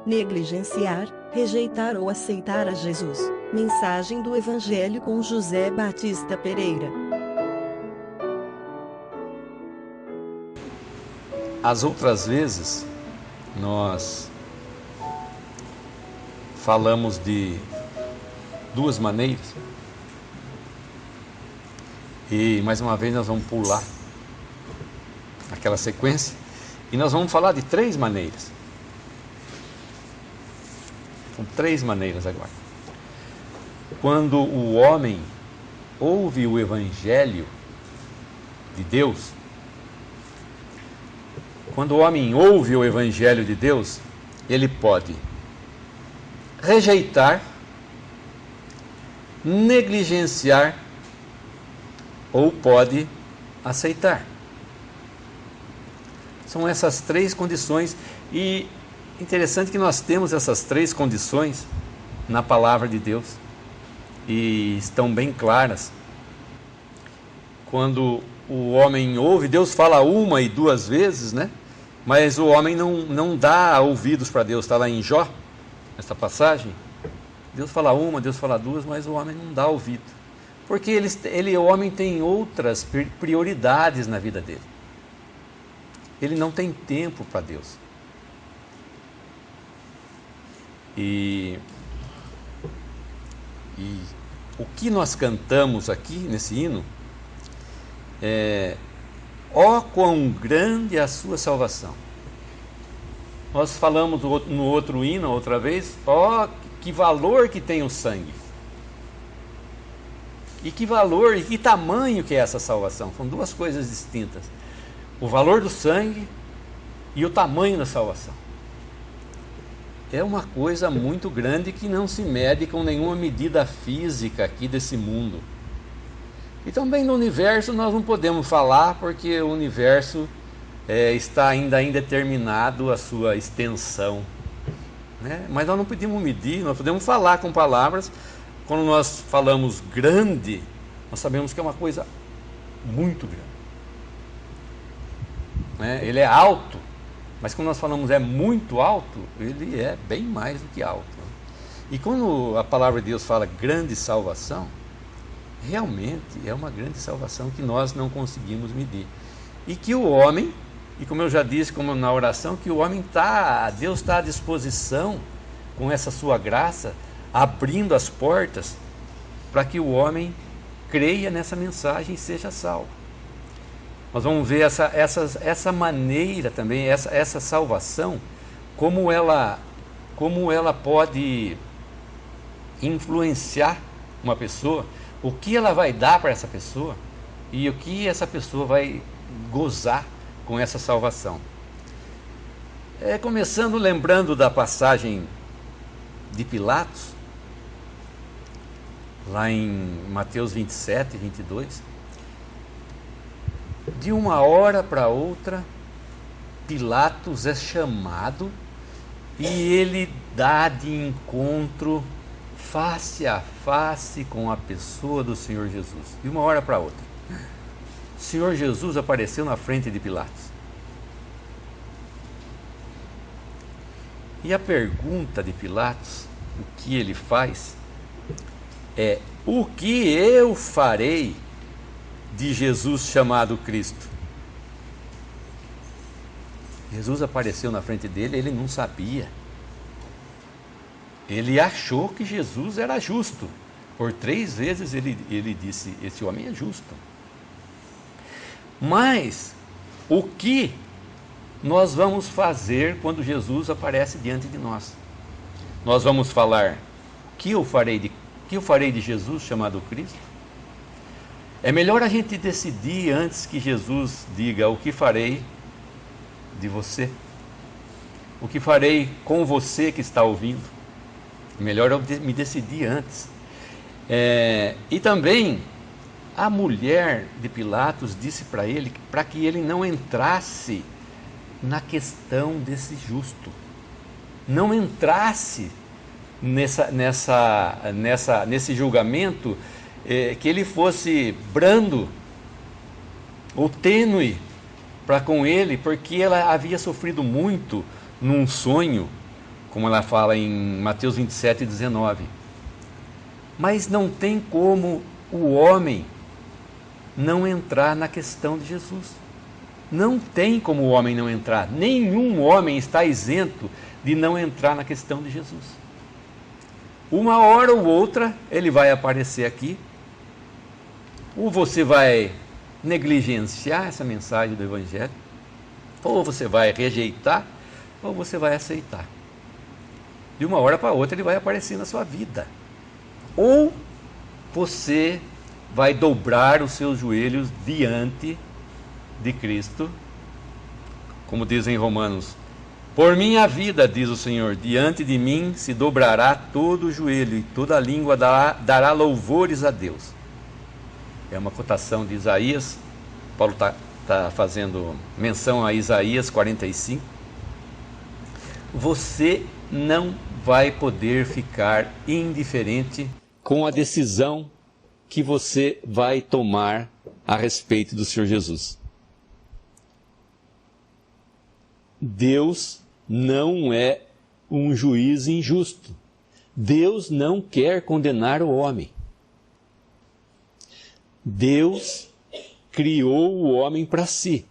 negligenciar, rejeitar ou aceitar a Jesus. Mensagem do Evangelho com José Batista Pereira. As outras vezes, nós falamos de duas maneiras. E mais uma vez nós vamos pular aquela sequência e nós vamos falar de três maneiras. São três maneiras agora. Quando o homem ouve o Evangelho de Deus, quando o homem ouve o Evangelho de Deus, ele pode rejeitar, negligenciar ou pode aceitar. São essas três condições, e interessante que nós temos essas três condições na palavra de Deus e estão bem claras. Quando o homem ouve, Deus fala uma e duas vezes, né? Mas o homem não dá ouvidos para Deus. Está lá em Jó, essa passagem. Deus fala uma, Deus fala duas, mas o homem não dá ouvido. Porque o homem tem outras prioridades na vida dele. Ele não tem tempo para Deus. E o que nós cantamos aqui nesse hino é: ó quão grande é a sua salvação. Nós falamos no outro hino outra vez: ó que valor que tem o sangue. E que valor e que tamanho que é essa salvação. São duas coisas distintas: o valor do sangue e o tamanho da salvação. É uma coisa muito grande que não se mede com nenhuma medida física aqui desse mundo. E também no universo nós não podemos falar, porque o universo está ainda indeterminado a sua extensão, né? Mas nós não podemos medir, nós podemos falar com palavras. Quando nós falamos grande, nós sabemos que é uma coisa muito grande, né? Ele é alto, mas quando nós falamos é muito alto, ele é bem mais do que alto. E quando a palavra de Deus fala grande salvação, realmente é uma grande salvação que nós não conseguimos medir. E que o homem, e como eu já disse, como na oração, que o homem Deus está à disposição, com essa sua graça, abrindo as portas para que o homem creia nessa mensagem e seja salvo. Nós vamos ver essa maneira também, essa salvação, como ela pode influenciar uma pessoa, o que ela vai dar para essa pessoa e o que essa pessoa vai gozar com essa salvação. Começando lembrando da passagem de Pilatos, lá em Mateus 27, 22, de uma hora para outra, Pilatos é chamado e ele dá de encontro face a face com a pessoa do Senhor Jesus. De uma hora para outra, o Senhor Jesus apareceu na frente de Pilatos. E a pergunta de Pilatos, o que ele faz, é: o que eu farei de Jesus chamado Cristo? Jesus apareceu na frente dele, ele não sabia. Ele achou que Jesus era justo. Por 3 vezes ele disse: esse homem é justo. Mas o que nós vamos fazer quando Jesus aparece diante de nós? Nós vamos falar: o que eu farei de Jesus chamado Cristo? É melhor a gente decidir antes que Jesus diga: o que farei de você? O que farei com você que está ouvindo? Melhor eu me decidir antes. E também a mulher de Pilatos disse para ele para que ele não entrasse na questão desse justo, não entrasse nesse julgamento, que ele fosse brando ou tênue para com ele, porque ela havia sofrido muito num sonho como ela fala em Mateus 27, 19. Mas não tem como o homem não entrar na questão de Jesus. Não tem como o homem não entrar. Nenhum homem está isento de não entrar na questão de Jesus. Uma hora ou outra ele vai aparecer aqui, ou você vai negligenciar essa mensagem do Evangelho, ou você vai rejeitar, ou você vai aceitar. De uma hora para outra ele vai aparecer na sua vida. Ou você vai dobrar os seus joelhos diante de Cristo, como diz em Romanos: por minha vida, diz o Senhor, diante de mim se dobrará todo o joelho e toda língua dará louvores a Deus. É uma cotação de Isaías. Paulo está fazendo menção a Isaías 45. Você não vai poder ficar indiferente com a decisão que você vai tomar a respeito do Senhor Jesus. Deus não é um juiz injusto. Deus não quer condenar o homem. Deus criou o homem para si.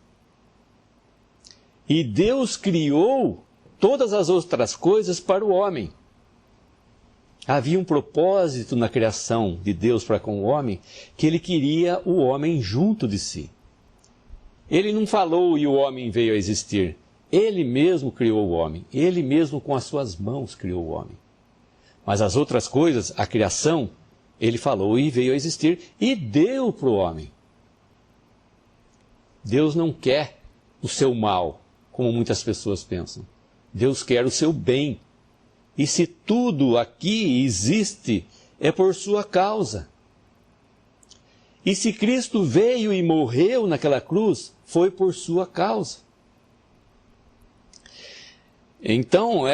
E Deus criou todas as outras coisas para o homem. Havia um propósito na criação de Deus para com o homem, que ele queria o homem junto de si. Ele não falou e o homem veio a existir. Ele mesmo criou o homem. Ele mesmo com as suas mãos criou o homem. Mas as outras coisas, a criação, ele falou e veio a existir e deu para o homem. Deus não quer o seu mal, como muitas pessoas pensam. Deus quer o seu bem. E se tudo aqui existe, é por sua causa. E se Cristo veio e morreu naquela cruz, foi por sua causa. Então,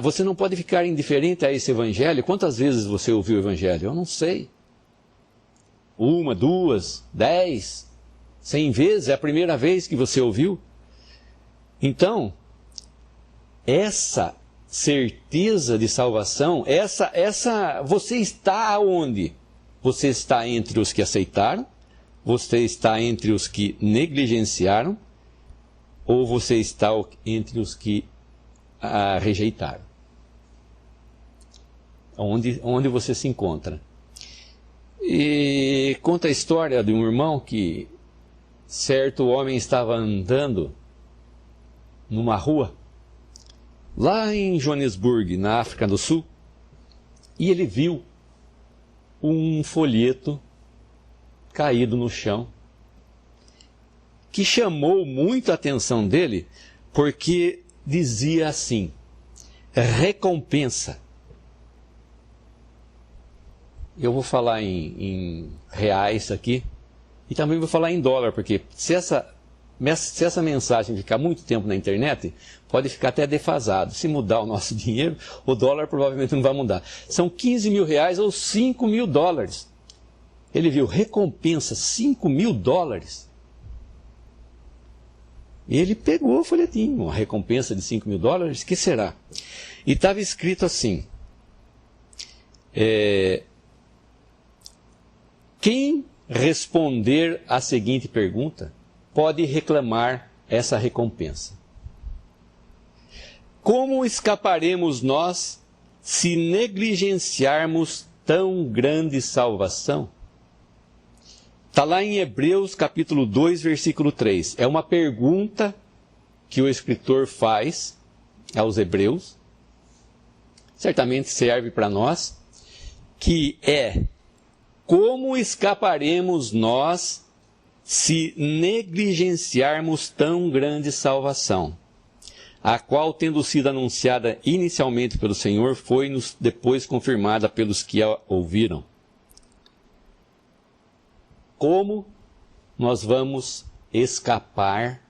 você não pode ficar indiferente a esse evangelho. Quantas vezes você ouviu o evangelho? Eu não sei. 1, 2, 10, 100 vezes? É a primeira vez que você ouviu? Então, essa certeza de salvação, você está aonde? Você está entre os que aceitaram? Você está entre os que negligenciaram? Ou você está entre os que rejeitaram? Onde você se encontra? E conta a história de um irmão que certo homem estava andando numa rua lá em Joanesburgo, na África do Sul, e ele viu um folheto caído no chão que chamou muito a atenção dele, porque dizia assim: recompensa. Eu vou falar em reais aqui, e também vou falar em dólar, porque se essa mensagem ficar muito tempo na internet, pode ficar até defasado. Se mudar o nosso dinheiro, o dólar provavelmente não vai mudar. São 15 mil reais ou 5 mil dólares. Ele viu recompensa, 5 mil dólares. Ele pegou o folhetinho, uma recompensa de 5 mil dólares, que será? E estava escrito assim: quem responder à seguinte pergunta pode reclamar essa recompensa. Como escaparemos nós se negligenciarmos tão grande salvação? Está lá em Hebreus capítulo 2, versículo 3. É uma pergunta que o escritor faz aos hebreus. Certamente serve para nós. Que é: como escaparemos nós se negligenciarmos tão grande salvação, a qual, tendo sido anunciada inicialmente pelo Senhor, foi-nos depois confirmada pelos que a ouviram? Como nós vamos escapar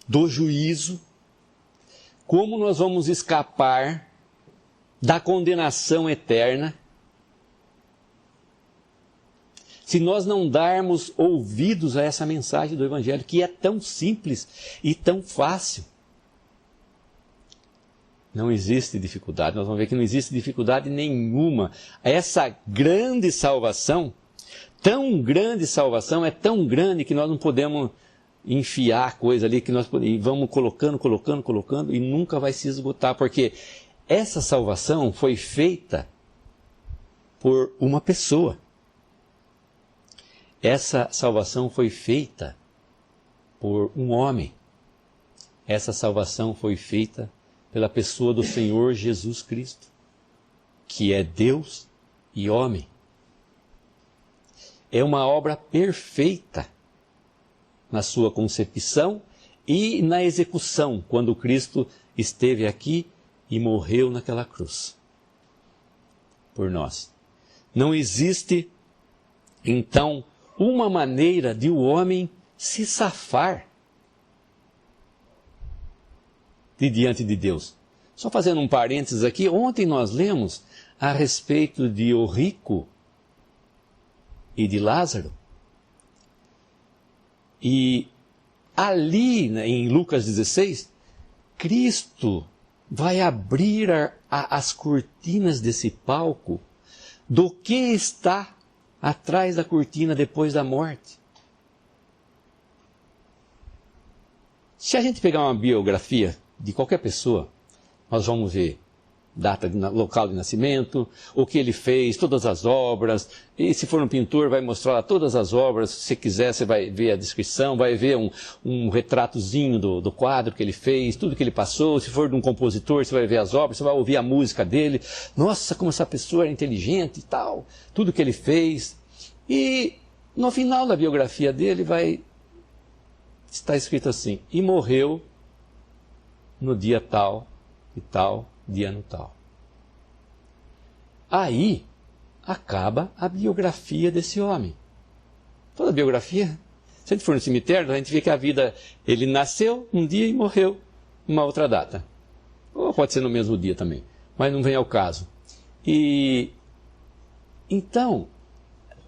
do juízo? Como nós vamos escapar da condenação eterna se nós não darmos ouvidos a essa mensagem do Evangelho, que é tão simples e tão fácil? Não existe dificuldade. Nós vamos ver que não existe dificuldade nenhuma. Essa grande salvação, tão grande salvação, é tão grande que nós não podemos enfiar a coisa ali, que nós vamos colocando e nunca vai se esgotar, porque essa salvação foi feita por uma pessoa. Essa salvação foi feita por um homem. Essa salvação foi feita pela pessoa do Senhor Jesus Cristo, que é Deus e homem. É uma obra perfeita na sua concepção e na execução, quando Cristo esteve aqui e morreu naquela cruz por nós. Não existe, então, uma maneira de o homem se safar de diante de Deus. Só fazendo um parênteses aqui, ontem nós lemos a respeito de o rico e de Lázaro. E ali, em Lucas 16, Cristo vai abrir as cortinas desse palco do que está atrás da cortina depois da morte. Se a gente pegar uma biografia de qualquer pessoa, nós vamos ver data, local de nascimento, o que ele fez, todas as obras, e se for um pintor vai mostrar lá todas as obras, se você quiser você vai ver a descrição, vai ver um retratozinho do quadro que ele fez, tudo que ele passou, se for de um compositor você vai ver as obras, você vai ouvir a música dele, nossa, como essa pessoa era inteligente e tal, tudo que ele fez, e no final da biografia dele está escrito assim, e morreu no dia tal e tal, de ano tal. Aí acaba a biografia desse homem. Toda a biografia, se a gente for no cemitério, a gente vê que a vida, ele nasceu um dia e morreu numa outra data. Ou pode ser no mesmo dia também, mas não vem ao caso. E então,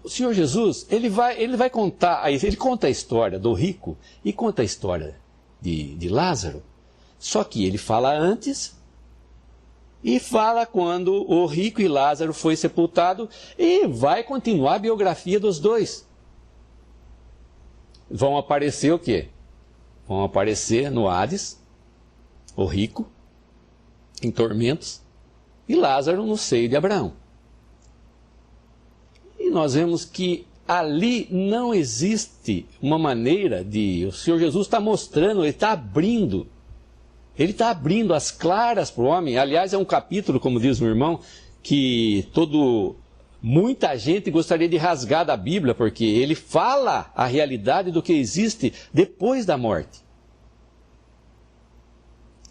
o Senhor Jesus, ele vai contar, ele conta a história do rico e conta a história de Lázaro, só que ele fala antes e fala quando o rico e Lázaro foi sepultado e vai continuar a biografia dos dois. Vão aparecer o quê? Vão aparecer no Hades, o rico, em tormentos, e Lázaro no seio de Abraão. E nós vemos que ali não existe uma maneira de... O Senhor Jesus está mostrando, Ele está abrindo as claras para o homem. Aliás, é um capítulo, como diz o irmão, que muita gente gostaria de rasgar da Bíblia, porque ele fala a realidade do que existe depois da morte.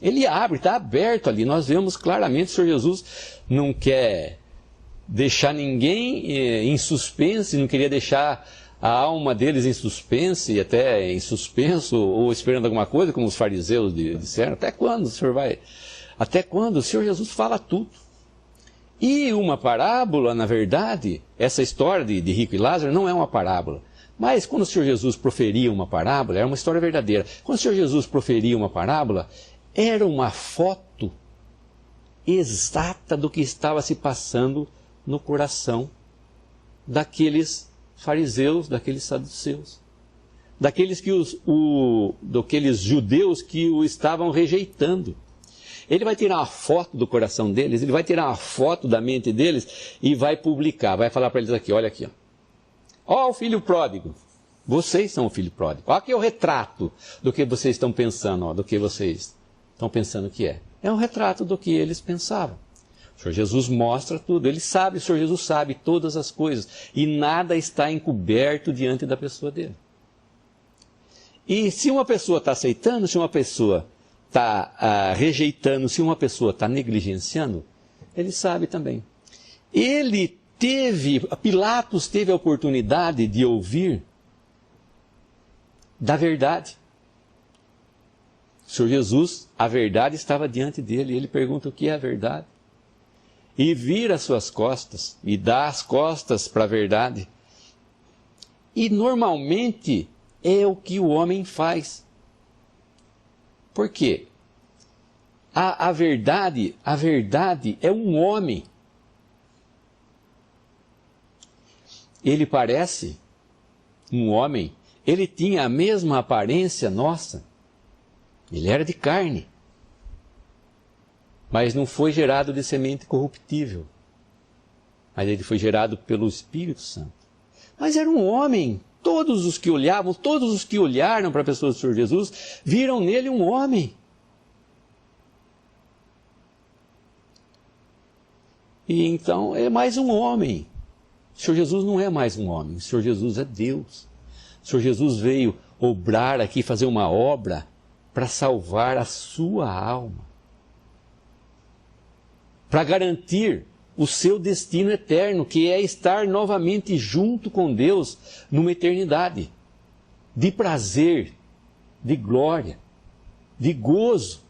Ele abre, está aberto ali. Nós vemos claramente que o Senhor Jesus não quer deixar ninguém em suspense, não queria deixar a alma deles em suspense, até em suspenso, ou esperando alguma coisa, como os fariseus disseram. Até quando o Senhor vai? Até quando? O Senhor Jesus fala tudo. E uma parábola, na verdade, essa história de rico e Lázaro não é uma parábola. Mas quando o Senhor Jesus proferia uma parábola, era uma história verdadeira. Quando o Senhor Jesus proferia uma parábola, era uma foto exata do que estava se passando no coração daqueles fariseus, daqueles saduceus, daqueles judeus que o estavam rejeitando. Ele vai tirar uma foto do coração deles, ele vai tirar uma foto da mente deles e vai publicar, vai falar para eles aqui, olha aqui, ó o filho pródigo, vocês são o filho pródigo, olha aqui o retrato do que vocês estão pensando, do que vocês estão pensando que é. É um retrato do que eles pensavam. O Senhor Jesus mostra tudo, ele sabe, o Senhor Jesus sabe todas as coisas e nada está encoberto diante da pessoa dele. E se uma pessoa está aceitando, se uma pessoa está rejeitando, se uma pessoa está negligenciando, ele sabe também. Pilatos teve a oportunidade de ouvir da verdade. O Senhor Jesus, a verdade estava diante dele, e ele pergunta o que é a verdade. E vira as suas costas, e dá as costas para a verdade. E normalmente é o que o homem faz. Por quê? a verdade é um homem. Ele parece um homem, ele tinha a mesma aparência nossa. Ele era de carne, mas não foi gerado de semente corruptível, mas ele foi gerado pelo Espírito Santo. Mas era um homem. Todos os que olhavam, todos os que olharam para a pessoa do Senhor Jesus, viram nele um homem. E então é mais um homem. O Senhor Jesus não é mais um homem, o Senhor Jesus é Deus. O Senhor Jesus veio obrar aqui, fazer uma obra para salvar a sua alma, para garantir o seu destino eterno, que é estar novamente junto com Deus numa eternidade de prazer, de glória, de gozo.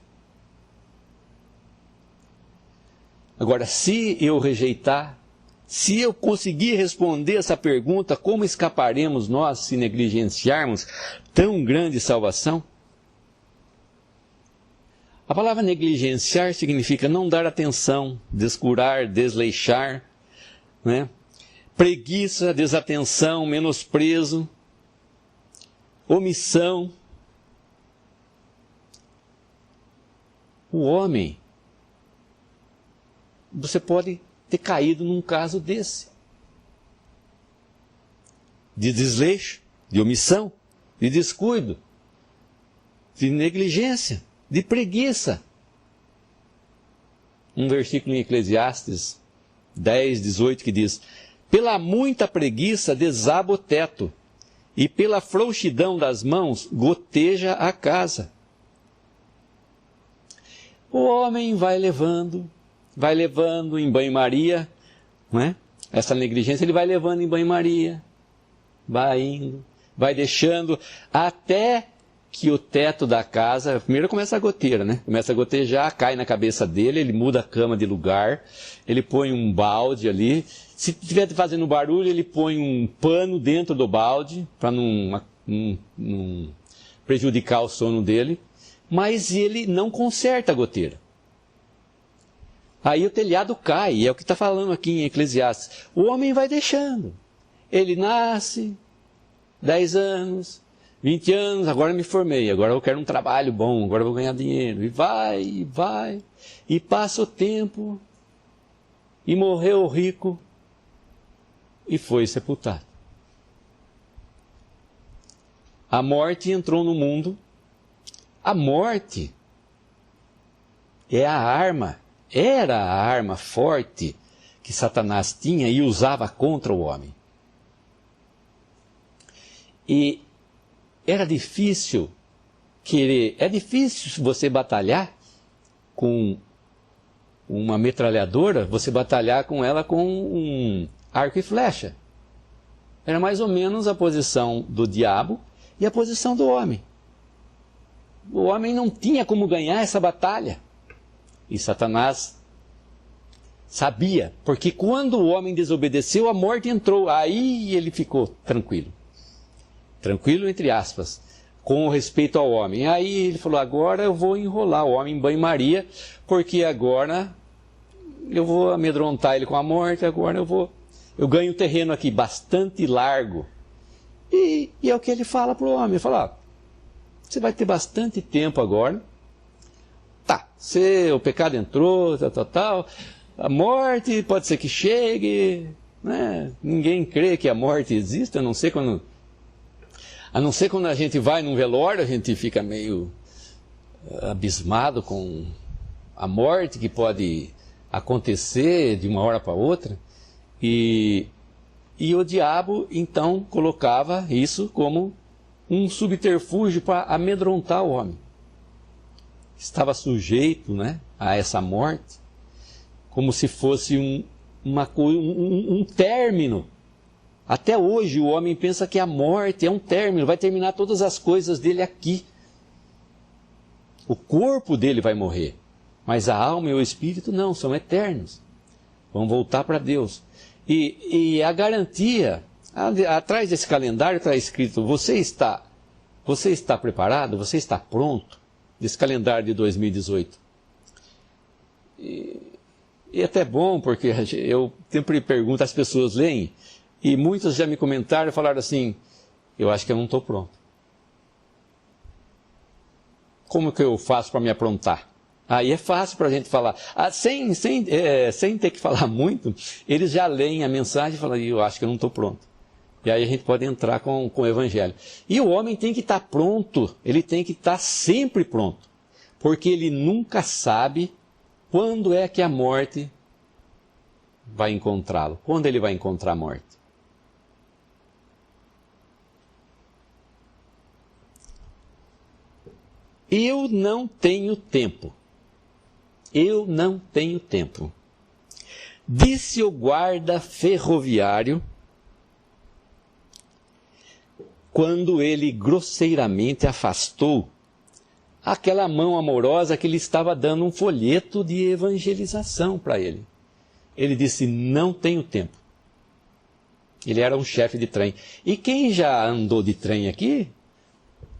Agora, se eu rejeitar, se eu conseguir responder essa pergunta, como escaparemos nós se negligenciarmos tão grande salvação? A palavra negligenciar significa não dar atenção, descurar, desleixar, né? Preguiça, desatenção, menosprezo, omissão. O homem, você pode ter caído num caso desse, de desleixo, de omissão, de descuido, de negligência, de preguiça. Um versículo em Eclesiastes 10, 18 que diz: pela muita preguiça desaba o teto, e pela frouxidão das mãos goteja a casa. O homem vai levando em banho-maria, não é? Essa negligência ele vai levando em banho-maria, vai indo, vai deixando, até que o teto da casa, primeiro começa a goteira, né? Começa a gotejar, cai na cabeça dele, ele muda a cama de lugar, ele põe um balde ali, se estiver fazendo barulho, ele põe um pano dentro do balde, para não prejudicar o sono dele, mas ele não conserta a goteira. Aí o telhado cai, é o que está falando aqui em Eclesiastes. O homem vai deixando. Ele nasce, 10 anos, 20 anos, agora me formei, agora eu quero um trabalho bom, agora eu vou ganhar dinheiro. E vai, e passa o tempo, e morreu rico, e foi sepultado. A morte entrou no mundo. A morte é a arma, era a arma forte que Satanás tinha e usava contra o homem. E era difícil é difícil você batalhar com uma metralhadora, você batalhar com ela com um arco e flecha. Era mais ou menos a posição do diabo e a posição do homem. O homem não tinha como ganhar essa batalha. E Satanás sabia, porque quando o homem desobedeceu, a morte entrou. Aí ele ficou tranquilo. Tranquilo entre aspas, com respeito ao homem. Aí ele falou, agora eu vou enrolar o homem em banho-maria, porque agora eu vou amedrontar ele com a morte, agora eu ganho terreno aqui bastante largo. E é o que ele fala para o homem, ele fala, você vai ter bastante tempo agora, tá, o pecado entrou, tal, a morte pode ser que chegue, né? Ninguém crê que a morte existe, a não ser quando a gente vai num velório, a gente fica meio abismado com a morte que pode acontecer de uma hora para outra. E o diabo, então, colocava isso como um subterfúgio para amedrontar o homem. Estava sujeito, né, a essa morte, como se fosse um término. Até hoje o homem pensa que a morte é um término, vai terminar todas as coisas dele aqui. O corpo dele vai morrer, mas a alma e o espírito não, são eternos. Vão voltar para Deus. E a garantia, atrás desse calendário está escrito, você está preparado? Você está pronto? Desse calendário de 2018. é até bom, porque eu sempre pergunto, as pessoas leem, e muitas já me comentaram e falaram assim, eu acho que eu não estou pronto. Como que eu faço para me aprontar? Aí é fácil para a gente falar. Sem ter que falar muito, eles já leem a mensagem e falam, eu acho que eu não estou pronto. E aí a gente pode entrar com o Evangelho. E o homem tem que estar pronto, ele tem que estar sempre pronto. Porque ele nunca sabe quando é que a morte vai encontrá-lo. Quando ele vai encontrar a morte. Eu não tenho tempo. Eu não tenho tempo. Disse o guarda ferroviário, quando ele grosseiramente afastou aquela mão amorosa que lhe estava dando um folheto de evangelização para ele. Ele disse, não tenho tempo. Ele era um chefe de trem. E quem já andou de trem aqui,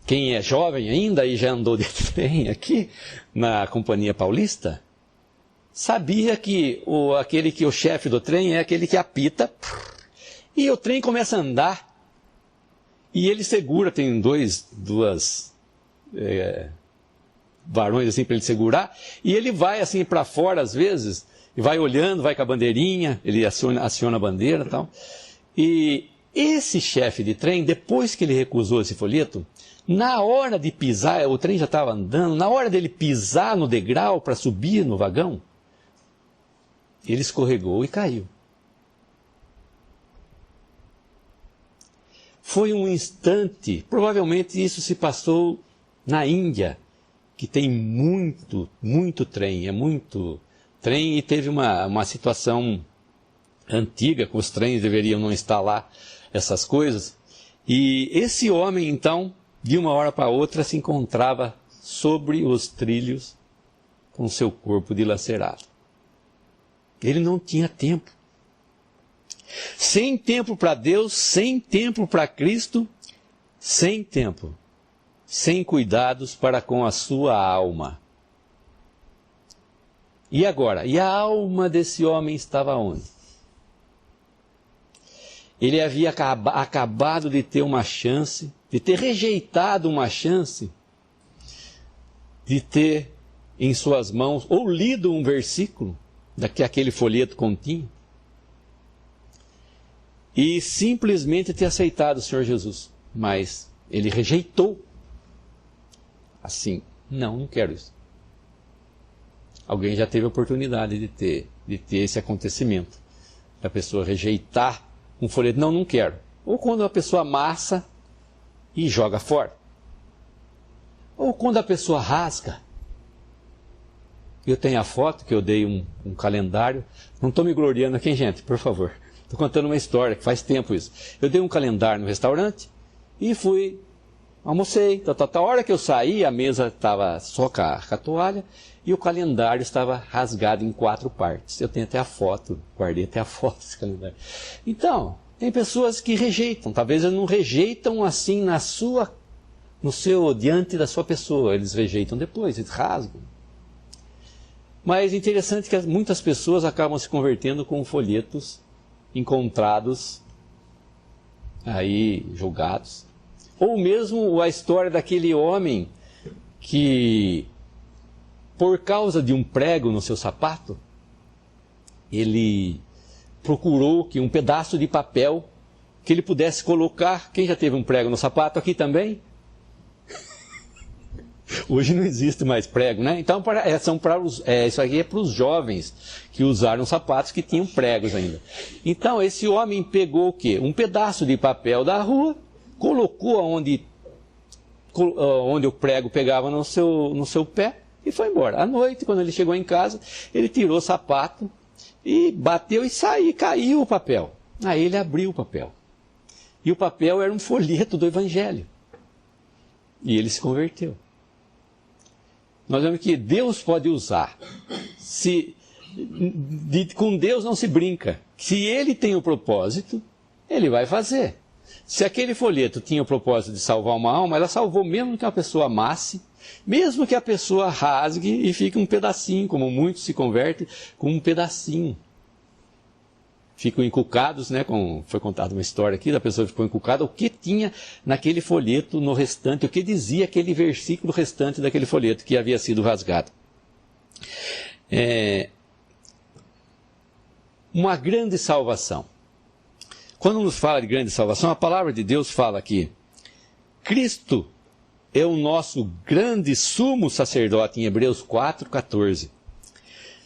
quem é jovem ainda e já andou de trem aqui na Companhia Paulista, sabia que o chefe do trem é aquele que apita e o trem começa a andar. E ele segura, tem dois varões assim para ele segurar, e ele vai assim para fora às vezes, e vai olhando, vai com a bandeirinha, ele aciona a bandeira e tal. E esse chefe de trem, depois que ele recusou esse folheto, na hora de pisar, o trem já estava andando, na hora dele pisar no degrau para subir no vagão, ele escorregou e caiu. Foi um instante, provavelmente isso se passou na Índia, que tem muito trem, é muito trem, e teve uma situação antiga, que os trens deveriam não estar lá, essas coisas. E esse homem, então, de uma hora para outra, se encontrava sobre os trilhos com seu corpo dilacerado. Ele não tinha tempo. Sem tempo para Deus, sem tempo para Cristo, sem tempo, sem cuidados para com a sua alma. E agora? E a alma desse homem estava onde? Ele havia acabado de ter uma chance, de ter rejeitado uma chance, de ter em suas mãos, ou lido um versículo, que aquele folheto continha, e simplesmente ter aceitado o Senhor Jesus. Mas ele rejeitou. Assim, não quero isso. Alguém já teve a oportunidade de ter esse acontecimento. A pessoa rejeitar um folheto, não quero. Ou quando a pessoa amassa e joga fora. Ou quando a pessoa rasga. Eu tenho a foto que eu dei um calendário. Não estou me gloriando aqui, gente, por favor. Estou contando uma história, que faz tempo isso. Eu dei um calendário no restaurante e fui, almocei. A hora que eu saí, a mesa estava só com a toalha e o calendário estava rasgado em 4 partes. Eu tenho até a foto, guardei até a foto desse calendário. Então, tem pessoas que rejeitam. Talvez eles não rejeitam assim diante da sua pessoa. Eles rejeitam depois, eles rasgam. Mas é interessante que muitas pessoas acabam se convertendo com folhetos encontrados aí jogados, ou mesmo a história daquele homem que, por causa de um prego no seu sapato, ele procurou que um pedaço de papel que ele pudesse colocar. Quem já teve um prego no sapato aqui também? Hoje não existe mais prego, né? Então, isso aqui é para os jovens que usaram sapatos que tinham pregos ainda. Então, esse homem pegou o quê? Um pedaço de papel da rua, colocou onde o prego pegava no seu pé e foi embora. À noite, quando ele chegou em casa, ele tirou o sapato e bateu e caiu o papel. Aí ele abriu o papel. E o papel era um folheto do Evangelho. E ele se converteu. Nós vemos que Deus pode usar. Com Deus não se brinca. Se Ele tem o propósito, Ele vai fazer. Se aquele folheto tinha o propósito de salvar uma alma, ela salvou mesmo que uma pessoa amasse, Mesmo que a pessoa rasgue e fique um pedacinho, como muitos se convertem com um pedacinho. Ficam encucados, né? Foi contada uma história aqui, da pessoa ficou encucada, o que tinha naquele folheto no restante, o que dizia aquele versículo restante daquele folheto que havia sido rasgado. Uma grande salvação. Quando nos fala de grande salvação, a palavra de Deus fala que Cristo é o nosso grande sumo sacerdote, em Hebreus 4,14.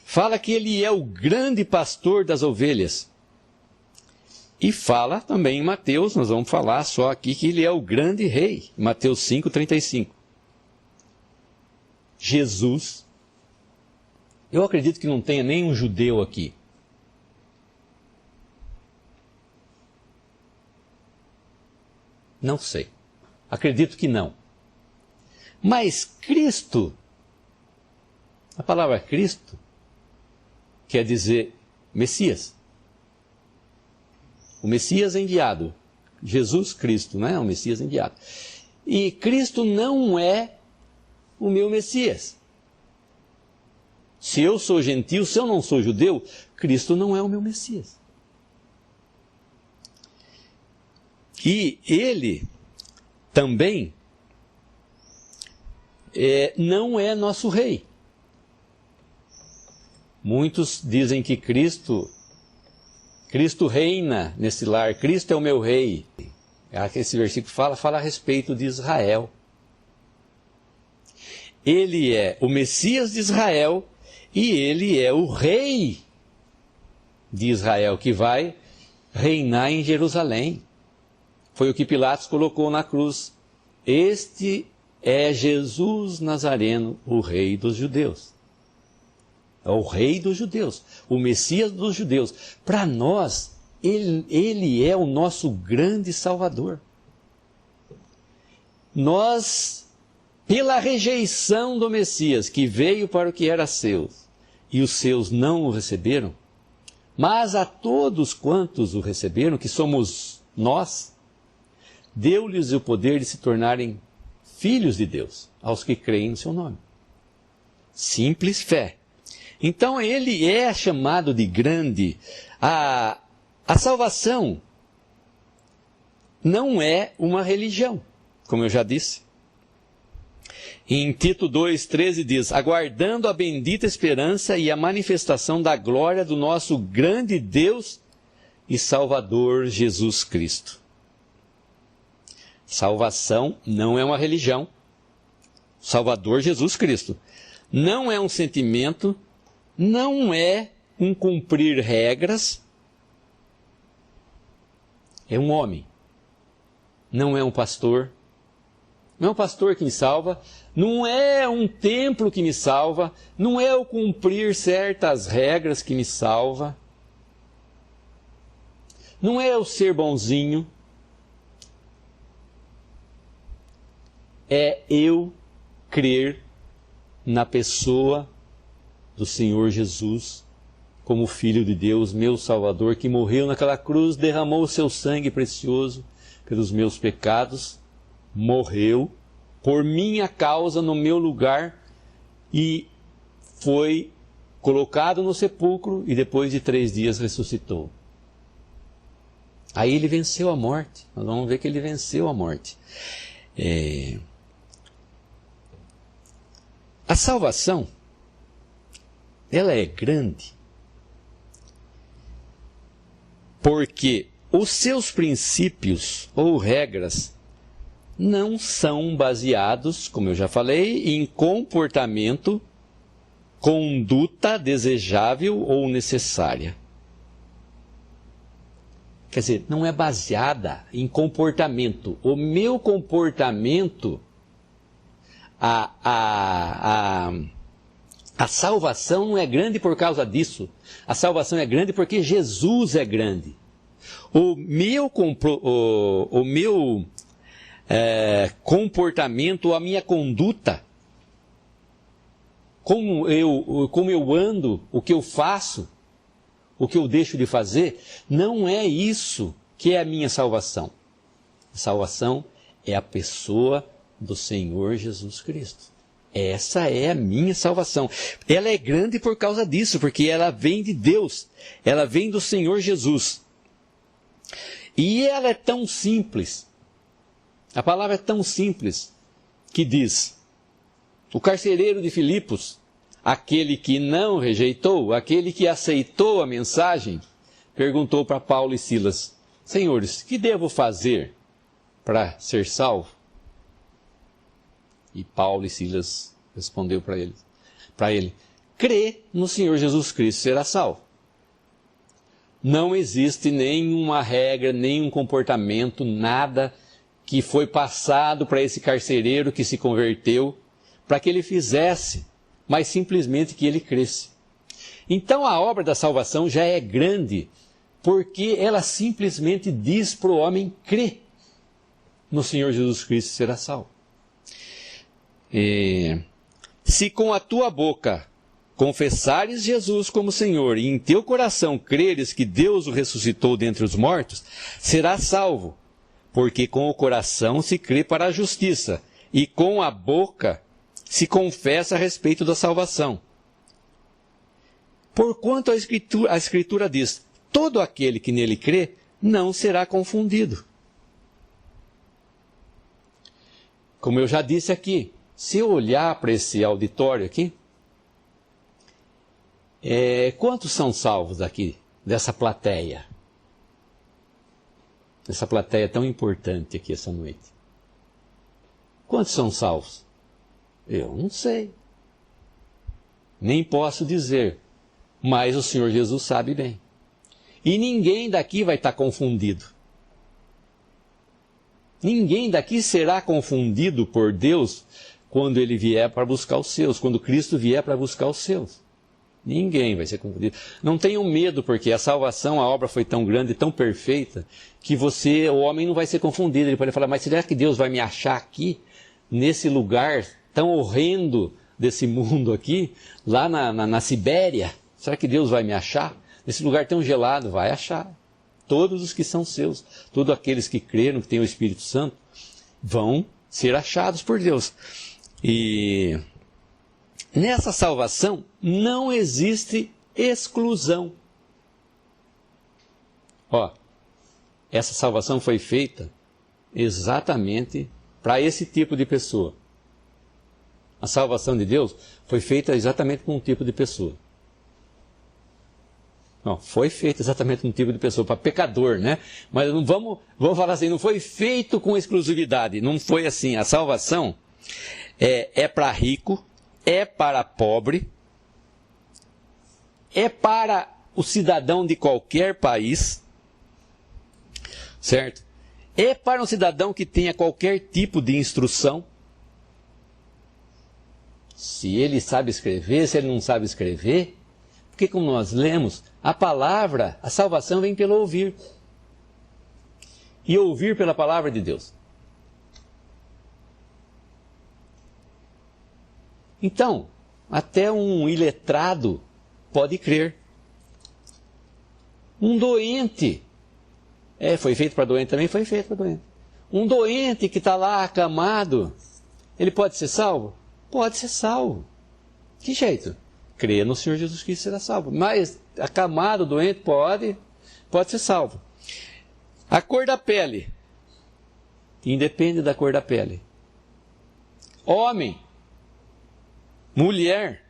Fala que Ele é o grande pastor das ovelhas. E fala também em Mateus, nós vamos falar só aqui, que Ele é o grande rei, Mateus 5,35. Jesus, eu acredito que não tenha nenhum judeu aqui. Não sei. Acredito que não. Mas Cristo, a palavra Cristo, quer dizer Messias. O Messias enviado. Jesus Cristo, né? O Messias enviado. E Cristo não é o meu Messias. Se eu sou gentil, se eu não sou judeu, Cristo não é o meu Messias. E Ele também não é nosso rei. Muitos dizem que Cristo reina nesse lar, Cristo é o meu rei. Esse versículo fala a respeito de Israel. Ele é o Messias de Israel e ele é o rei de Israel, que vai reinar em Jerusalém. Foi o que Pilatos colocou na cruz. Este é Jesus Nazareno, o rei dos judeus. É o rei dos judeus, o Messias dos judeus. Para nós, ele é o nosso grande Salvador. Nós, pela rejeição do Messias, que veio para o que era seu, e os seus não o receberam, mas a todos quantos o receberam, que somos nós, deu-lhes o poder de se tornarem filhos de Deus, aos que creem no seu nome. Simples fé. Então ele é chamado de grande. A salvação não é uma religião, como eu já disse. Em Tito 2,13 diz: aguardando a bendita esperança e a manifestação da glória do nosso grande Deus e Salvador Jesus Cristo. Salvação não é uma religião. Salvador Jesus Cristo. Não é um sentimento, não é um cumprir regras. É um homem. Não é um pastor. Não é um pastor que me salva. Não é um templo que me salva. Não é o cumprir certas regras que me salva. Não é o ser bonzinho. É eu crer na pessoa do Senhor Jesus como Filho de Deus, meu Salvador, que morreu naquela cruz, derramou o seu sangue precioso pelos meus pecados, morreu por minha causa no meu lugar e foi colocado no sepulcro e depois de 3 dias ressuscitou. Aí ele venceu a morte. Nós vamos ver que ele venceu a morte. A salvação, ela é grande, porque os seus princípios ou regras não são baseados, como eu já falei, em comportamento, conduta desejável ou necessária. Quer dizer, não é baseada em comportamento. O meu comportamento, a salvação não é grande por causa disso. A salvação é grande porque Jesus é grande. O meu comportamento, a minha conduta, como eu ando, o que eu faço, o que eu deixo de fazer, não é isso que é a minha salvação. A salvação é a pessoa do Senhor Jesus Cristo. Essa é a minha salvação. Ela é grande por causa disso, porque ela vem de Deus. Ela vem do Senhor Jesus. E ela é tão simples. A palavra é tão simples que diz: o carcereiro de Filipos, aquele que não rejeitou, aquele que aceitou a mensagem, perguntou para Paulo e Silas: senhores, que devo fazer para ser salvo? E Paulo e Silas respondeu para ele: crê no Senhor Jesus Cristo, será salvo. Não existe nenhuma regra, nenhum comportamento, nada que foi passado para esse carcereiro que se converteu, para que ele fizesse, mas simplesmente que ele cresce. Então a obra da salvação já é grande, porque ela simplesmente diz para o homem: crê no Senhor Jesus Cristo, será salvo. Se com a tua boca confessares Jesus como Senhor e em teu coração creres que Deus o ressuscitou dentre os mortos, serás salvo, porque com o coração se crê para a justiça e com a boca se confessa a respeito da salvação. Porquanto a Escritura diz: todo aquele que nele crê não será confundido. Como eu já disse aqui, se eu olhar para esse auditório aqui, quantos são salvos aqui, dessa plateia? Essa plateia tão importante aqui essa noite. Quantos são salvos? Eu não sei. Nem posso dizer. Mas o Senhor Jesus sabe bem. E ninguém daqui vai estar confundido. Ninguém daqui será confundido por Deus quando Ele vier para buscar os seus, quando Cristo vier para buscar os seus. Ninguém vai ser confundido. Não tenham medo, porque a salvação, a obra foi tão grande, tão perfeita, que o homem não vai ser confundido. Ele pode falar: mas será que Deus vai me achar aqui, nesse lugar tão horrendo desse mundo aqui, lá na Sibéria? Será que Deus vai me achar? Nesse lugar tão gelado? Vai achar. Todos os que são seus, todos aqueles que creram, que têm o Espírito Santo, vão ser achados por Deus. E nessa salvação não existe exclusão. Essa salvação foi feita exatamente para esse tipo de pessoa. A salvação de Deus foi feita exatamente para um tipo de pessoa. Não, foi feito exatamente um tipo de pessoa, para pecador, né? Mas não vamos falar assim, não foi feito com exclusividade, não foi assim. A salvação é para rico, é para pobre, é para o cidadão de qualquer país, certo? É para um cidadão que tenha qualquer tipo de instrução. Se ele sabe escrever, se ele não sabe escrever, porque como nós lemos, a palavra, a salvação vem pelo ouvir. E ouvir pela palavra de Deus. Então, até um iletrado pode crer. Um doente, foi feito para doente também? Foi feito para doente. Um doente que está lá acamado, ele pode ser salvo? Pode ser salvo. Que jeito? Crê no Senhor Jesus Cristo, será salvo. Mas acamado, doente, pode ser salvo. A cor da pele, independe da cor da pele. Homem, mulher,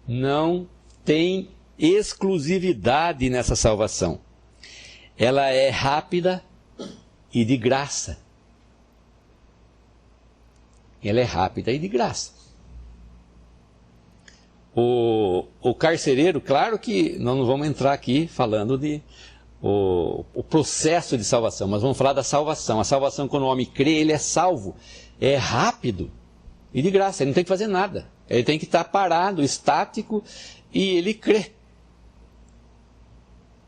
não tem exclusividade nessa salvação. Ela é rápida e de graça. Ela é rápida e de graça. O carcereiro, claro que nós não vamos entrar aqui falando de o processo de salvação, mas vamos falar da salvação. A salvação, quando o homem crê, ele é salvo. É rápido e de graça, ele não tem que fazer nada. Ele tem que estar parado, estático, e ele crê.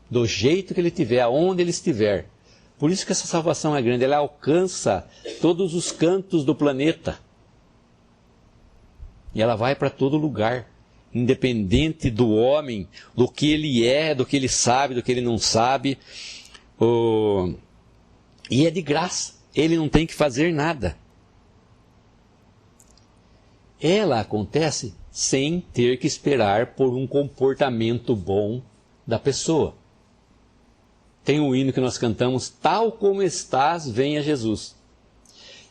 Do jeito que ele tiver, aonde ele estiver. Por isso que essa salvação é grande, ela alcança todos os cantos do planeta. E ela vai para todo lugar. Independente do homem, do que ele é, do que ele sabe, do que ele não sabe. E é de graça. Ele não tem que fazer nada. ela acontece sem ter que esperar por um comportamento bom da pessoa. Tem um hino que nós cantamos, tal como estás, venha Jesus.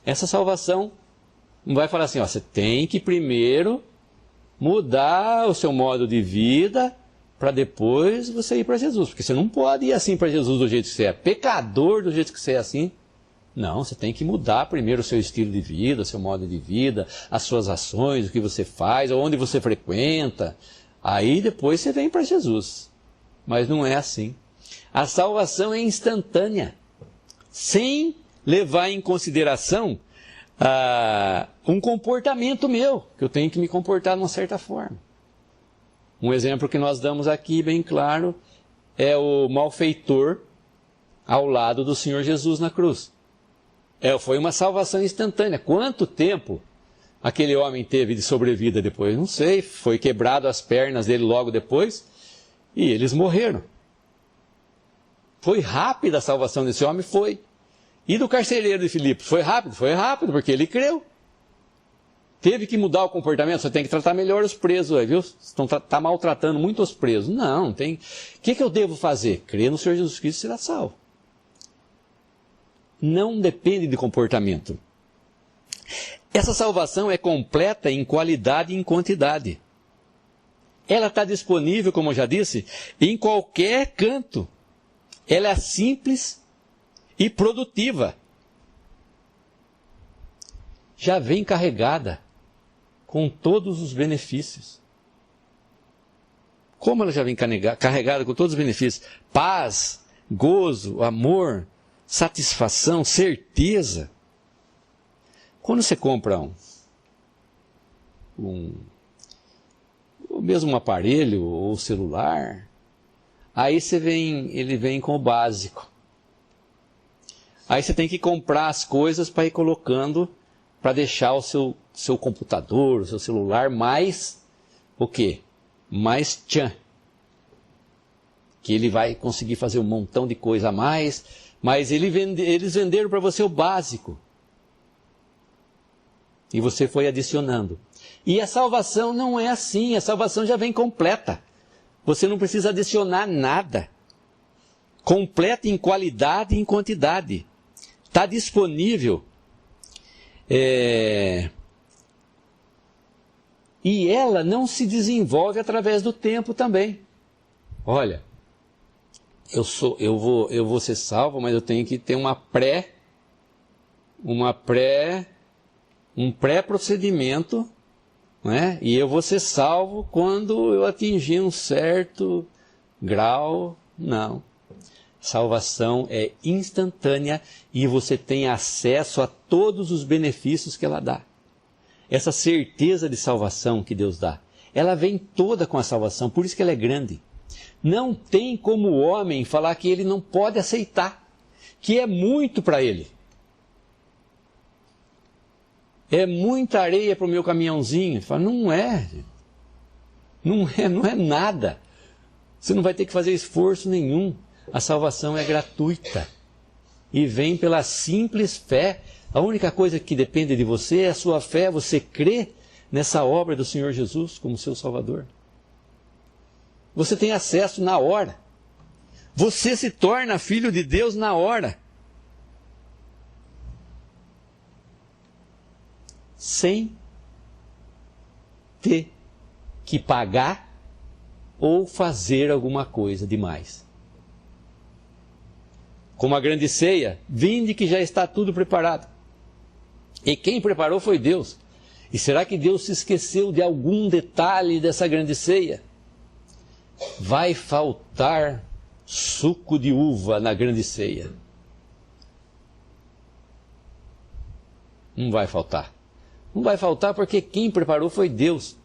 Essa salvação não vai falar assim, ó, você tem que primeiro mudar o seu modo de vida para depois você ir para Jesus. Porque você não pode ir assim para Jesus do jeito que você é. Pecador do jeito que você é assim. Não, você tem que mudar primeiro o seu estilo de vida, o seu modo de vida, as suas ações, o que você faz, onde você frequenta. Aí depois você vem para Jesus. Mas não é assim. A salvação é instantânea, sem levar em consideração um comportamento meu, que eu tenho que me comportar de uma certa forma. Um exemplo que nós damos aqui, bem claro, é o malfeitor ao lado do Senhor Jesus na cruz. Foi uma salvação instantânea. Quanto tempo aquele homem teve de sobrevida depois? Não sei, foi quebrado as pernas dele logo depois e eles morreram. Foi rápida a salvação desse homem? Foi. E do carcereiro de Filipos? Foi rápido? Foi rápido, porque ele creu. Teve que mudar o comportamento? Você tem que tratar melhor os presos, aí, viu? Está maltratando muito os presos. Não, tem. O que eu devo fazer? Crer no Senhor Jesus Cristo e será salvo. Não depende de comportamento. Essa salvação é completa em qualidade e em quantidade. Ela está disponível, como eu já disse, em qualquer canto. Ela é simples e produtiva. Já vem carregada com todos os benefícios. Como ela já vem carregada com todos os benefícios? Paz, gozo, amor, satisfação, certeza. Quando você compra ou mesmo um aparelho ou celular, aí ele vem com o básico. Aí você tem que comprar as coisas para ir colocando, para deixar o seu computador, o seu celular mais, o quê? Mais tchan. Que ele vai conseguir fazer um montão de coisa a mais, mas eles venderam para você o básico. E você foi adicionando. E a salvação não é assim, a salvação já vem completa. Você não precisa adicionar nada. Completa em qualidade e em quantidade. Está disponível. E ela não se desenvolve através do tempo também. Olha, eu vou ser salvo, mas eu tenho que ter um pré-procedimento, né? E eu vou ser salvo quando eu atingir um certo grau. Não. Salvação é instantânea e você tem acesso a todos os benefícios que ela dá. Essa certeza de salvação que Deus dá, ela vem toda com a salvação, por isso que ela é grande. Não tem como o homem falar que ele não pode aceitar, que é muito para ele. É muita areia para o meu caminhãozinho. Ele fala, não é nada. Você não vai ter que fazer esforço nenhum. A salvação é gratuita e vem pela simples fé. A única coisa que depende de você é a sua fé, você crê nessa obra do Senhor Jesus como seu Salvador. Você tem acesso na hora. Você se torna filho de Deus na hora. Sem ter que pagar ou fazer alguma coisa demais. Como a grande ceia, vinde que já está tudo preparado. E quem preparou foi Deus. E será que Deus se esqueceu de algum detalhe dessa grande ceia? Vai faltar suco de uva na grande ceia. Não vai faltar. Não vai faltar porque quem preparou foi Deus.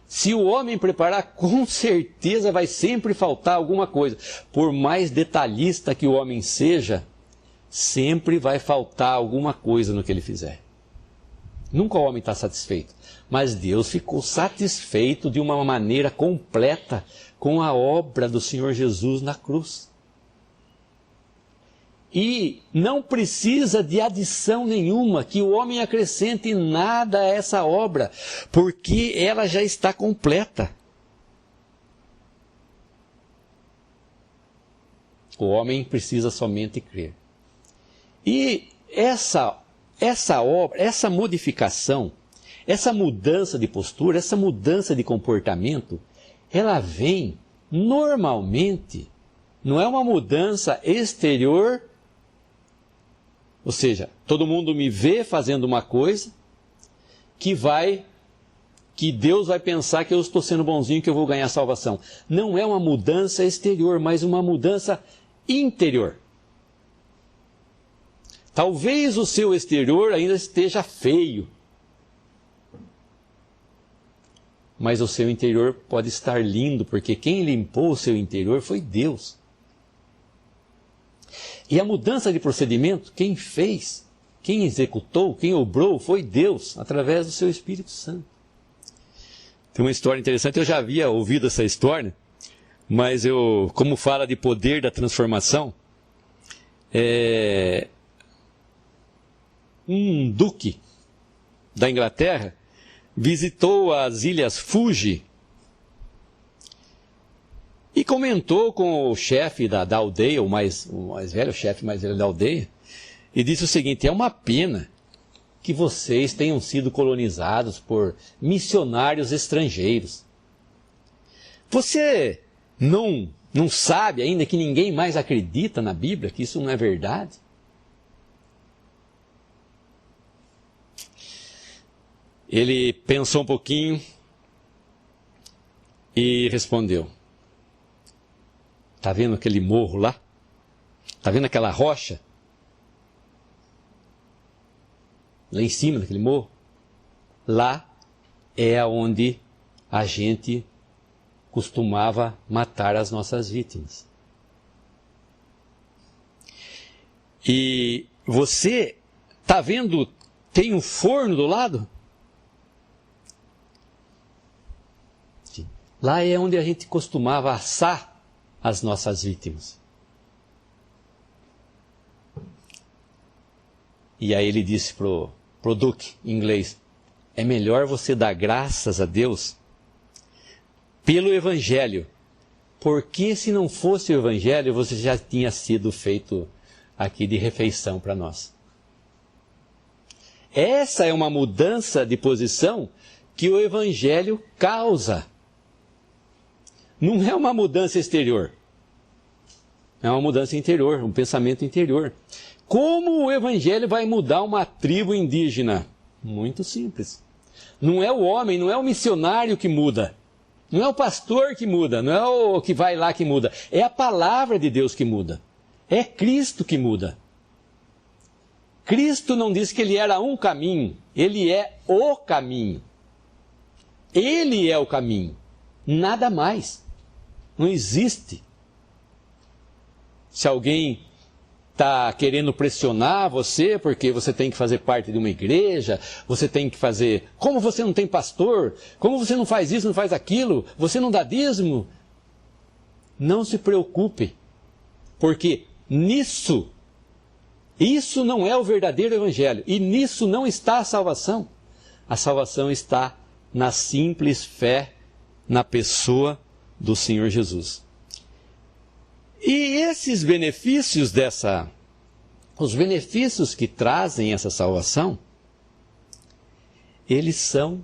Se o homem preparar, com certeza vai sempre faltar alguma coisa. Por mais detalhista que o homem seja, sempre vai faltar alguma coisa no que ele fizer. Nunca o homem está satisfeito. Mas Deus ficou satisfeito de uma maneira completa com a obra do Senhor Jesus na cruz. e não precisa de adição nenhuma, que o homem acrescente nada a essa obra, porque ela já está completa. O homem precisa somente crer. E essa obra, essa modificação, essa mudança de postura, essa mudança de comportamento, ela vem normalmente, não é uma mudança exterior, ou seja, todo mundo me vê fazendo uma coisa que Deus vai pensar que eu estou sendo bonzinho, que eu vou ganhar salvação. Não é uma mudança exterior, mas uma mudança interior. Talvez o seu exterior ainda esteja feio, mas o seu interior pode estar lindo, porque quem limpou o seu interior foi Deus. E a mudança de procedimento, quem fez, quem executou, quem obrou, foi Deus, através do seu Espírito Santo. Tem uma história interessante, eu já havia ouvido essa história, mas como fala de poder da transformação, um duque da Inglaterra visitou as ilhas Fuji e comentou com o chefe da aldeia, o mais velho, o chefe mais velho da aldeia, e disse o seguinte: é uma pena que vocês tenham sido colonizados por missionários estrangeiros. Você não sabe ainda que ninguém mais acredita na Bíblia, que isso não é verdade? Ele pensou um pouquinho e respondeu: está vendo aquele morro lá? Está vendo aquela rocha? Lá em cima daquele morro? Lá é onde a gente costumava matar as nossas vítimas. E você está vendo, tem um forno do lado? Lá é onde a gente costumava assar as nossas vítimas. E aí ele disse pro duque, em inglês: é melhor você dar graças a Deus pelo Evangelho, porque se não fosse o Evangelho, você já tinha sido feito aqui de refeição para nós. Essa é uma mudança de posição que o Evangelho causa. Não é uma mudança exterior, é uma mudança interior, um pensamento interior. Como o Evangelho vai mudar uma tribo indígena? Muito simples. Não é o homem, não é o missionário que muda, não é o pastor que muda, não é o que vai lá que muda, é a palavra de Deus que muda, é Cristo que muda. Cristo não disse que ele era um caminho, ele é o caminho. Ele é o caminho, nada mais. Não existe. Se alguém está querendo pressionar você, porque você tem que fazer parte de uma igreja, você tem que fazer... Como você não tem pastor? Como você não faz isso, não faz aquilo? Você não dá dízimo? Não se preocupe, porque isso não é o verdadeiro Evangelho, e nisso não está a salvação. A salvação está na simples fé na pessoa do Senhor Jesus. E esses benefícios os benefícios que trazem essa salvação, eles são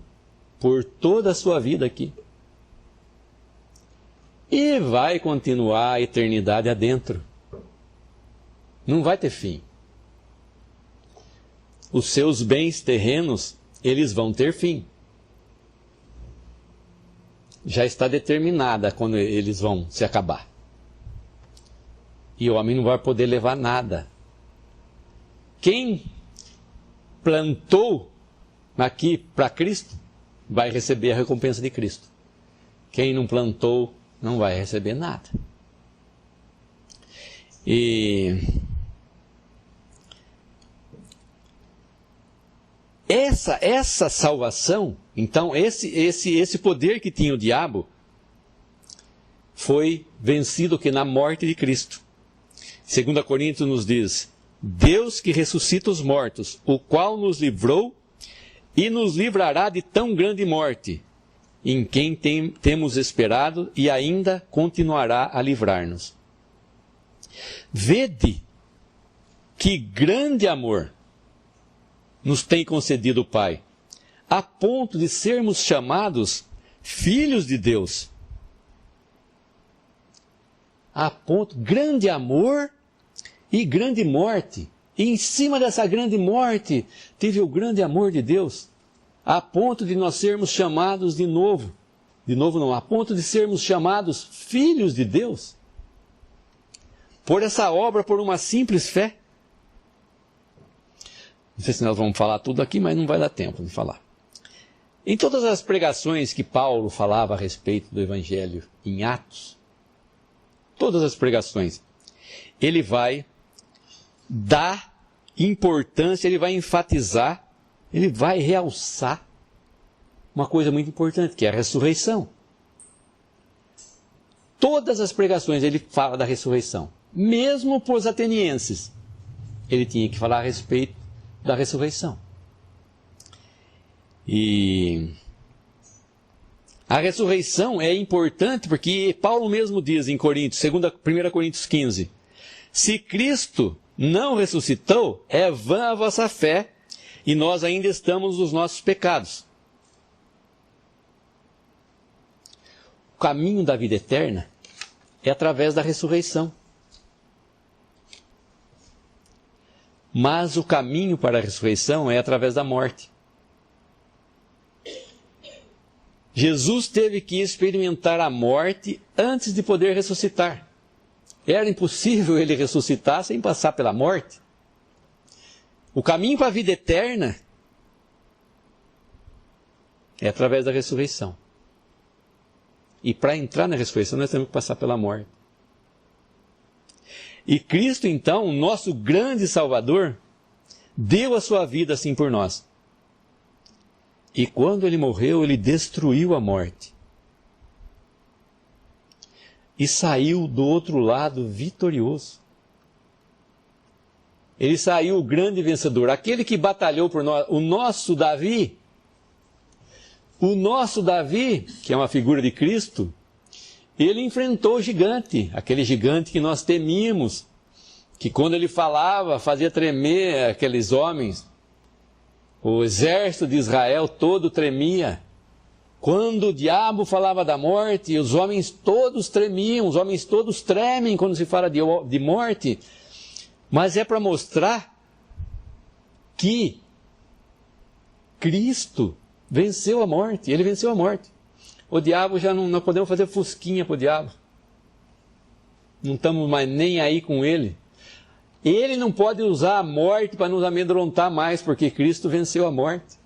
por toda a sua vida aqui. E vai continuar a eternidade adentro. Não vai ter fim. Os seus bens terrenos, eles vão ter fim. Já está determinada quando eles vão se acabar. E o homem não vai poder levar nada. Quem plantou aqui para Cristo, vai receber a recompensa de Cristo. Quem não plantou, não vai receber nada. E essa salvação, então, esse poder que tinha o diabo, foi vencido que na morte de Cristo. 2 Coríntios nos diz: Deus que ressuscita os mortos, o qual nos livrou e nos livrará de tão grande morte, em quem temos esperado e ainda continuará a livrar-nos. Vede que grande amor nos tem concedido o Pai, a ponto de sermos chamados filhos de Deus. A ponto, grande amor e grande morte. E em cima dessa grande morte, teve o grande amor de Deus, a ponto de nós sermos chamados de novo não, a ponto de sermos chamados filhos de Deus, por essa obra, por uma simples fé. Não sei se nós vamos falar tudo aqui, mas não vai dar tempo de falar. Em todas as pregações que Paulo falava a respeito do Evangelho em Atos, todas as pregações, ele vai dar importância, ele vai enfatizar, ele vai realçar uma coisa muito importante, que é a ressurreição. Todas as pregações ele fala da ressurreição. Mesmo para os atenienses, ele tinha que falar a respeito da ressurreição. E a ressurreição é importante porque Paulo mesmo diz em Coríntios, 1 Coríntios 15, se Cristo não ressuscitou, é vã a vossa fé e nós ainda estamos nos nossos pecados. O caminho da vida eterna é através da ressurreição. Mas o caminho para a ressurreição é através da morte. Jesus teve que experimentar a morte antes de poder ressuscitar. Era impossível ele ressuscitar sem passar pela morte. O caminho para a vida eterna é através da ressurreição. E para entrar na ressurreição nós temos que passar pela morte. E Cristo, então, o nosso grande Salvador, deu a sua vida assim por nós. E quando ele morreu, ele destruiu a morte. E saiu do outro lado vitorioso. Ele saiu o grande vencedor, aquele que batalhou por nós, o nosso Davi, que é uma figura de Cristo, ele enfrentou o gigante, aquele gigante que nós temíamos, que quando ele falava, fazia tremer aqueles homens. O exército de Israel todo tremia. Quando o diabo falava da morte, os homens todos tremiam, os homens todos tremem quando se fala de morte. Mas é para mostrar que Cristo venceu a morte, ele venceu a morte. O diabo já não podemos fazer fusquinha para o diabo. Não estamos mais nem aí com ele. Ele não pode usar a morte para nos amedrontar mais, porque Cristo venceu a morte.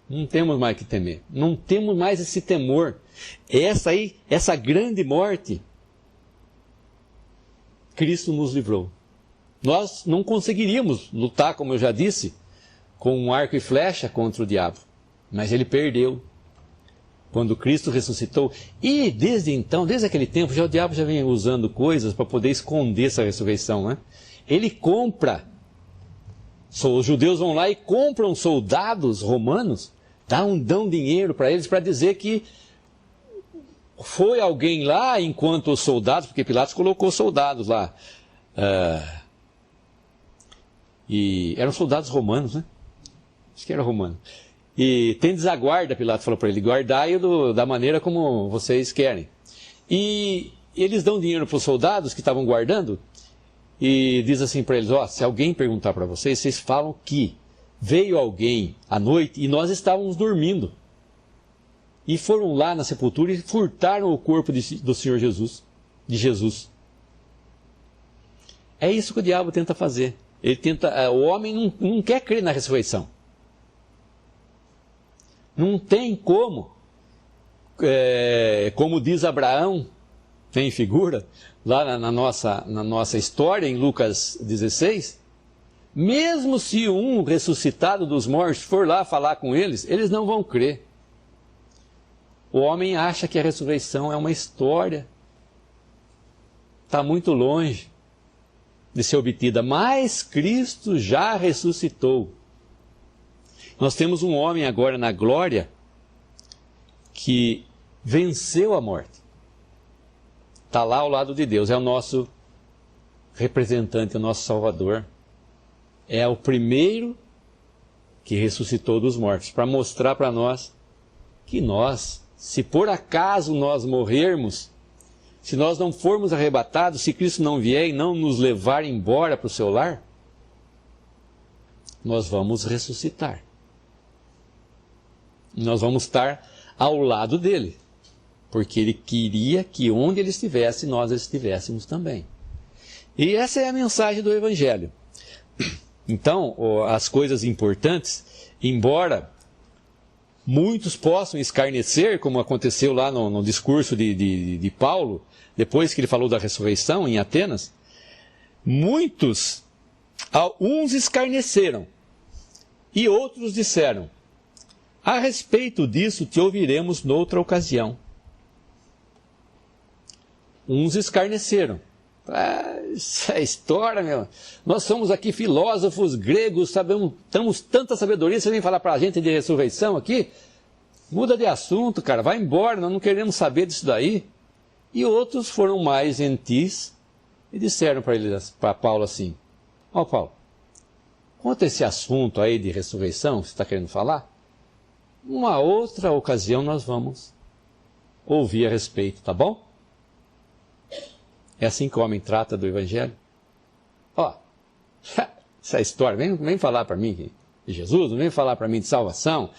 Não temos mais que temer. Não temos mais esse temor. Essa grande morte, Cristo nos livrou. Nós não conseguiríamos lutar, como eu já disse, com um arco e flecha contra o diabo. Mas ele perdeu. Quando Cristo ressuscitou. E desde então, desde aquele tempo, o diabo já vem usando coisas para poder esconder essa ressurreição, né? Ele compra. Os judeus vão lá e compram soldados romanos, dão dinheiro para eles para dizer que foi alguém lá enquanto os soldados, porque Pilatos colocou soldados lá. E eram soldados romanos, né? Acho que era romano. E tem desaguarda, Pilatos falou para ele, guardai-o da maneira como vocês querem. E eles dão dinheiro para os soldados que estavam guardando e diz assim para eles, se alguém perguntar para vocês, vocês falam que veio alguém à noite e nós estávamos dormindo. E foram lá na sepultura e furtaram o corpo do Senhor Jesus, de Jesus. É isso que o diabo tenta fazer. O homem não quer crer na ressurreição. Não tem como, como diz Abraão, tem figura, lá na nossa história, em Lucas 16, mesmo se um ressuscitado dos mortos for lá falar com eles, eles não vão crer. O homem acha que a ressurreição é uma história. está muito longe de ser obtida, mas Cristo já ressuscitou. Nós temos um homem agora na glória que venceu a morte. Está lá ao lado de Deus, é o nosso representante, o nosso Salvador. É o primeiro que ressuscitou dos mortos, para mostrar para nós que nós, se por acaso nós morrermos, se nós não formos arrebatados, se Cristo não vier e não nos levar embora para o seu lar, nós vamos ressuscitar. Nós vamos estar ao lado dele, porque ele queria que onde ele estivesse, nós estivéssemos também. E essa é a mensagem do Evangelho. Então, as coisas importantes, embora muitos possam escarnecer, como aconteceu lá no discurso de Paulo, depois que ele falou da ressurreição em Atenas, uns escarneceram e outros disseram: a respeito disso te ouviremos noutra ocasião. Uns escarneceram. Essa história, meu. Nós somos aqui filósofos gregos, temos tanta sabedoria, você vem falar para a gente de ressurreição aqui? Muda de assunto, cara, vai embora, nós não queremos saber disso daí. E outros foram mais gentis e disseram para Paulo assim: ó Paulo, quanto a esse assunto aí de ressurreição que você está querendo falar, uma outra ocasião nós vamos ouvir a respeito, tá bom? É assim que o homem trata do Evangelho. Ó, essa história, vem falar para mim de Jesus, não vem falar para mim de salvação,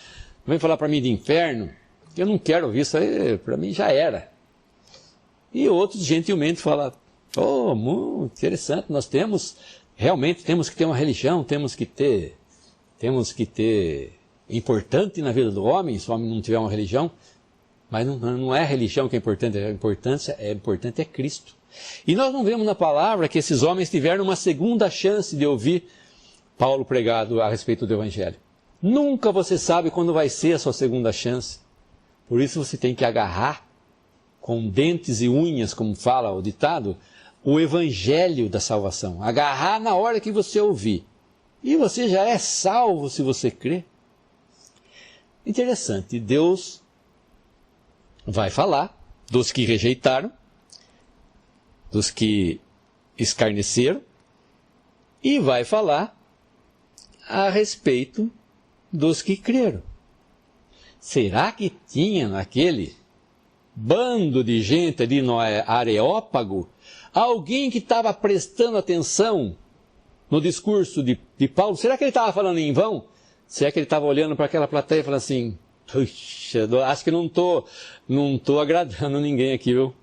não vem falar para mim de inferno. Eu não quero ouvir isso aí, para mim já era. E outros gentilmente falam: oh, muito interessante, nós realmente temos que ter uma religião, temos que ter importante na vida do homem, se o homem não tiver uma religião. Mas não é a religião que é importante, importante é Cristo. E nós não vemos na palavra que esses homens tiveram uma segunda chance de ouvir Paulo pregado a respeito do Evangelho. Nunca você sabe quando vai ser a sua segunda chance. Por isso você tem que agarrar com dentes e unhas, como fala o ditado, o Evangelho da salvação. Agarrar na hora que você ouvir. E você já é salvo se você crê. Interessante, Deus vai falar dos que rejeitaram, dos que escarneceram, e vai falar a respeito dos que creram. Será que tinha naquele bando de gente ali no Areópago alguém que estava prestando atenção no discurso de Paulo? Será que ele estava falando em vão? Será que ele estava olhando para aquela plateia e falando assim: puxa, acho que não estou agradando ninguém aqui, viu?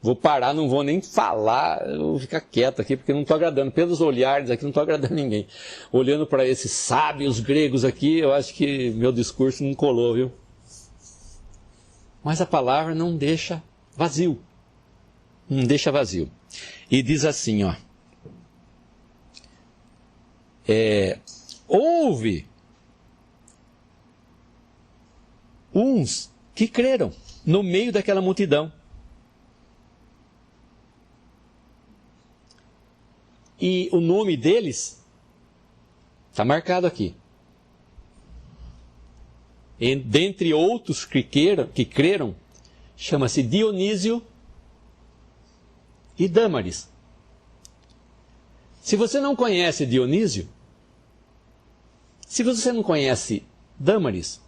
Vou parar, não vou nem falar, vou ficar quieto aqui, porque não estou agradando. Pelos olhares aqui, não estou agradando ninguém. Olhando para esses sábios gregos aqui, eu acho que meu discurso não colou, viu? Mas a palavra não deixa vazio. Não deixa vazio. E diz assim, ó. Houve uns que creram no meio daquela multidão. E o nome deles está marcado aqui. E, dentre outros que creram, chama-se Dionísio e Dâmaris. Se você não conhece Dionísio, se você não conhece Dâmaris,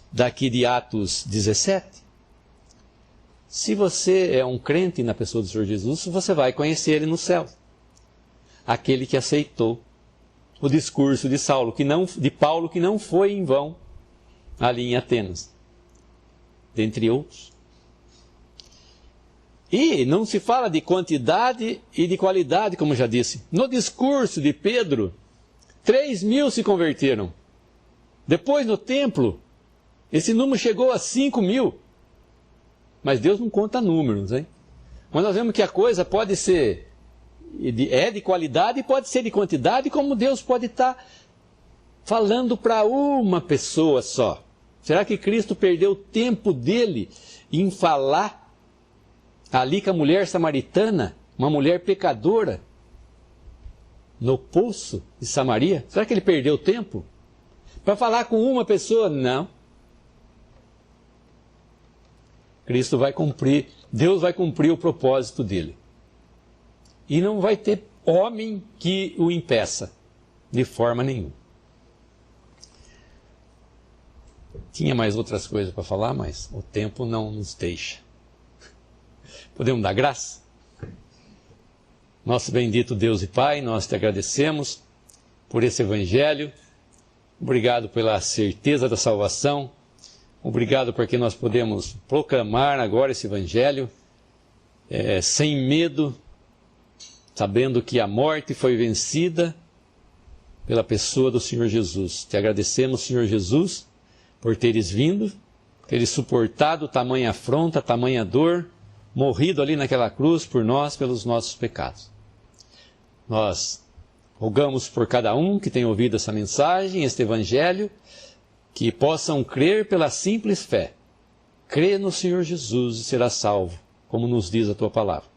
daqui de Atos 17, se você é um crente na pessoa do Senhor Jesus, você vai conhecer ele no céu. Aquele que aceitou o discurso de Paulo, que não foi em vão, ali em Atenas, dentre outros. E não se fala de quantidade e de qualidade, como já disse. No discurso de Pedro, 3.000 se converteram. Depois, no templo, esse número chegou a 5.000. Mas Deus não conta números, hein? Mas nós vemos que a coisa pode ser de qualidade e pode ser de quantidade, como Deus pode estar falando para uma pessoa só. Será que Cristo perdeu o tempo dele em falar ali com a mulher samaritana, uma mulher pecadora, no poço de Samaria? Será que ele perdeu tempo para falar com uma pessoa? Não. Cristo vai cumprir, Deus vai cumprir o propósito dele. E não vai ter homem que o impeça, de forma nenhuma. Tinha mais outras coisas para falar, mas o tempo não nos deixa. Podemos dar graça? Nosso bendito Deus e Pai, nós te agradecemos por esse Evangelho. Obrigado pela certeza da salvação. Obrigado porque nós podemos proclamar agora esse Evangelho sem medo, sabendo que a morte foi vencida pela pessoa do Senhor Jesus. Te agradecemos, Senhor Jesus, por teres vindo, teres suportado tamanha afronta, tamanha dor, morrido ali naquela cruz por nós, pelos nossos pecados. Nós rogamos por cada um que tem ouvido essa mensagem, este Evangelho, que possam crer pela simples fé. Crê no Senhor Jesus e será salvo, como nos diz a Tua palavra.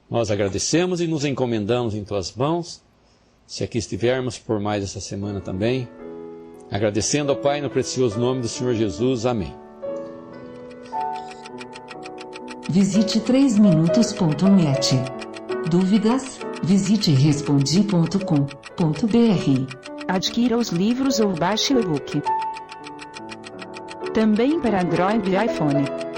Nós agradecemos e nos encomendamos em Tuas mãos, se aqui estivermos por mais essa semana também, agradecendo ao Pai no precioso nome do Senhor Jesus. Amém. Visite 3minutos.net. Dúvidas? Visite respondi.com.br. Adquira os livros ou baixe o e-book. Também para Android e iPhone.